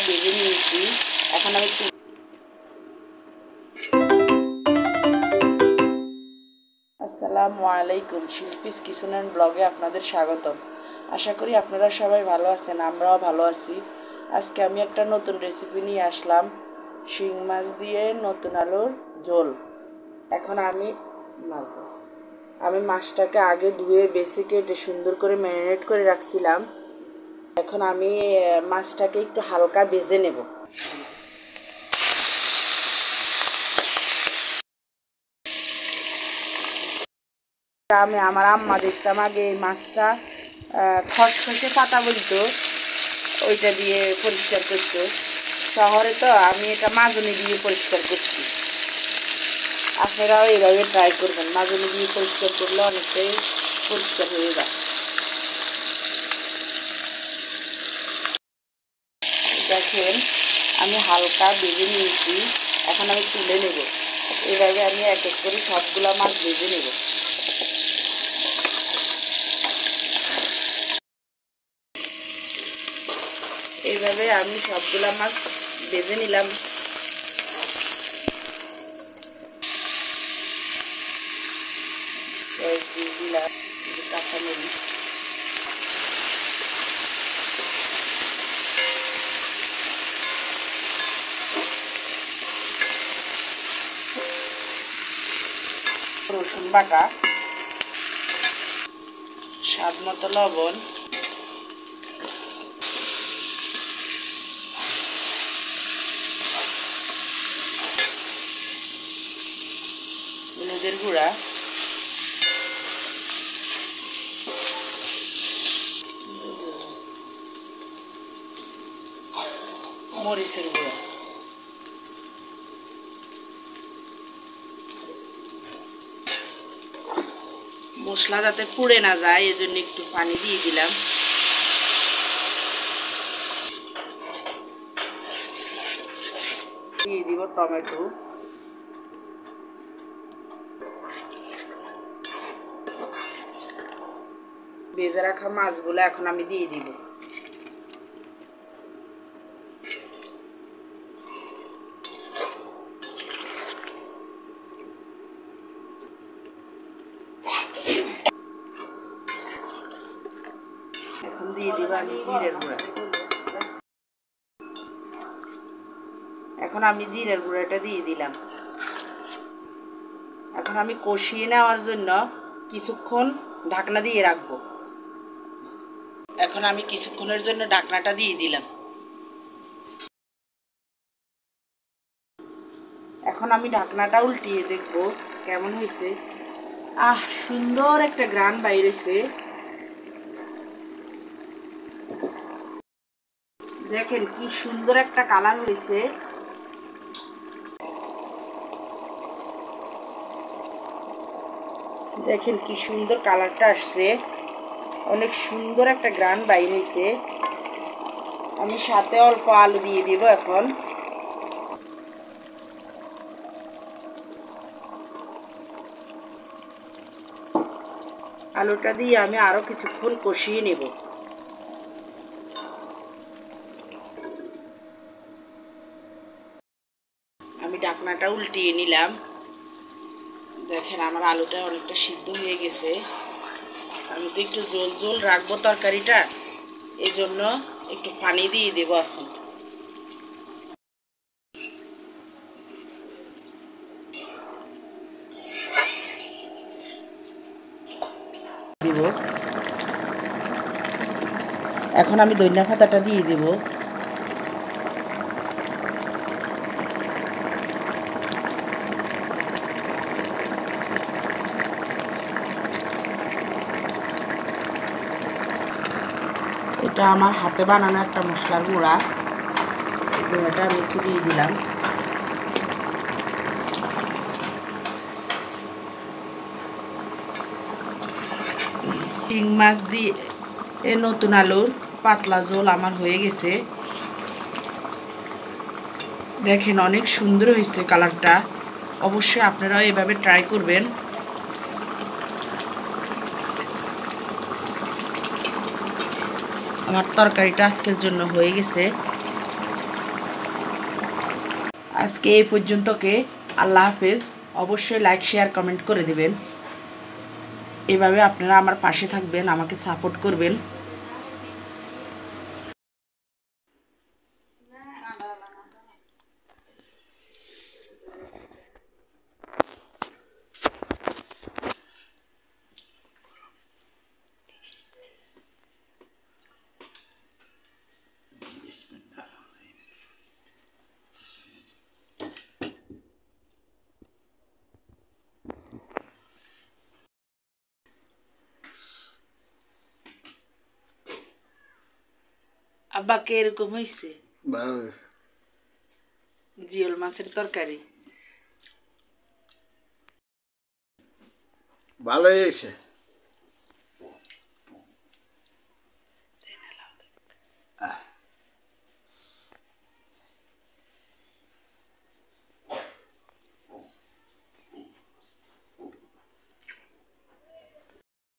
ভেজে নিয়েছি। এখন আমি আসসালামু আলাইকুম, শিল্পীস কিচেন অ্যান্ড ব্লগে আপনাদের স্বাগতম। আশা করি আপনারা সবাই ভালো আছেন, আমরাও ভালো আছি। আজকে আমি একটা নতুন রেসিপি নিয়ে আসলাম, শিং মাছ দিয়ে নতুন আলুর ঝোল। এখন আমি মাছটাকে আগে ধুয়ে বেছে কেটে সুন্দর করে ম্যারিনেট করে রাখছিলাম। এখন আমি মাছটাকে একটু হালকা ভেজে নেব। আমার আম্মা দেখতাম আগে এই মাছটা খসখসে পাতা বলতো, ওইটা দিয়ে পরিষ্কার করতো। শহরে তো আমি এটা মাজনি দিয়ে পরিষ্কার করছি। আপনারাও এইভাবে ট্রাই করবেন, মাজনি দিয়ে পরিষ্কার করলে অনেকটাই পরিষ্কার হয়ে যায়। দেখেন আমি হালকা ভেজে নিয়েছি, এখন আমি তুলে নেব। এইভাবে আমি এক এক করে সবগুলো মাছ ভেজে নেব। এইভাবে আমি সবগুলা মাছ ভেজে নিলাম। দিলাম কাঁচামরিচ, রসুন বাটা, স্বাদ মতো লবণ, হলুদের গুঁড়া, মরিচের গুঁড়া, মশলা যাতে পুড়ে না যায় এজন্য একটু পানি দিয়ে দিলাম। দিয়ে দিব টমেটো, ভেজে রাখা মাছগুলো এখন আমি দিয়ে দিব। এখন দিয়ে দিব আমি জিরের গুঁড়া। এখন আমি জিরের গুঁড়াটা দিয়ে দিলাম। এখন আমি কষিয়ে নেওয়ার জন্য কিছুক্ষণ ঢাকনা দিয়ে রাখবো। এখন আমি কিছুক্ষণের জন্য ঢাকনাটা দিয়ে দিলাম। এখন আমি ঢাকনাটা উল্টিয়ে দেখব কেমন হয়েছে। সুন্দর একটা ঘ্রাণ বাইরেছে। দেখেন কি সুন্দর একটা কালার হয়েছে। দেখেন কি সুন্দর কালারটা আসছে, অনেক সুন্দর একটা ঘ্রাণ বাইর হয়েছে। আমি সাথে অল্প আলু দিয়ে দিব। এখন আলুটা দিয়ে আমি আরো কিছুক্ষণ কষিয়ে নেব। আমি ঢাকনাটা উল্টিয়ে নিলাম। দেখেন আমার আলুটা অনেকটা সিদ্ধ হয়ে গেছে। আমি তো একটু ঝোল ঝোল রাখবো তরকারিটা, এই জন্য একটু পানি দিয়ে দেবো। এখন দিব। এখন আমি ধনিয়া পাতাটা দিয়ে দেব। এটা আমার হাতে বানানো একটা মশলার গুঁড়া, গুঁড়াটা আমি একটু দিয়ে দিলাম। শিং মাছ দিয়ে নতুন আলুর পাতলা ঝোল আমার হয়ে গেছে। দেখেন অনেক সুন্দর হয়েছে কালারটা। অবশ্যই আপনারাও এভাবে ট্রাই করবেন। আমার তরকারিটা আজকের জন্য হয়ে গেছে। আজকে এই পর্যন্তকে। আল্লাহ হাফেজ। অবশ্যই লাইক শেয়ার কমেন্ট করে দিবেন। এভাবে আপনারা আমার পাশে থাকবেন, আমাকে সাপোর্ট করবেন। আব্বাকে এরকম হয়েছে জিওল মাছের তরকারি ভালোই হয়েছে।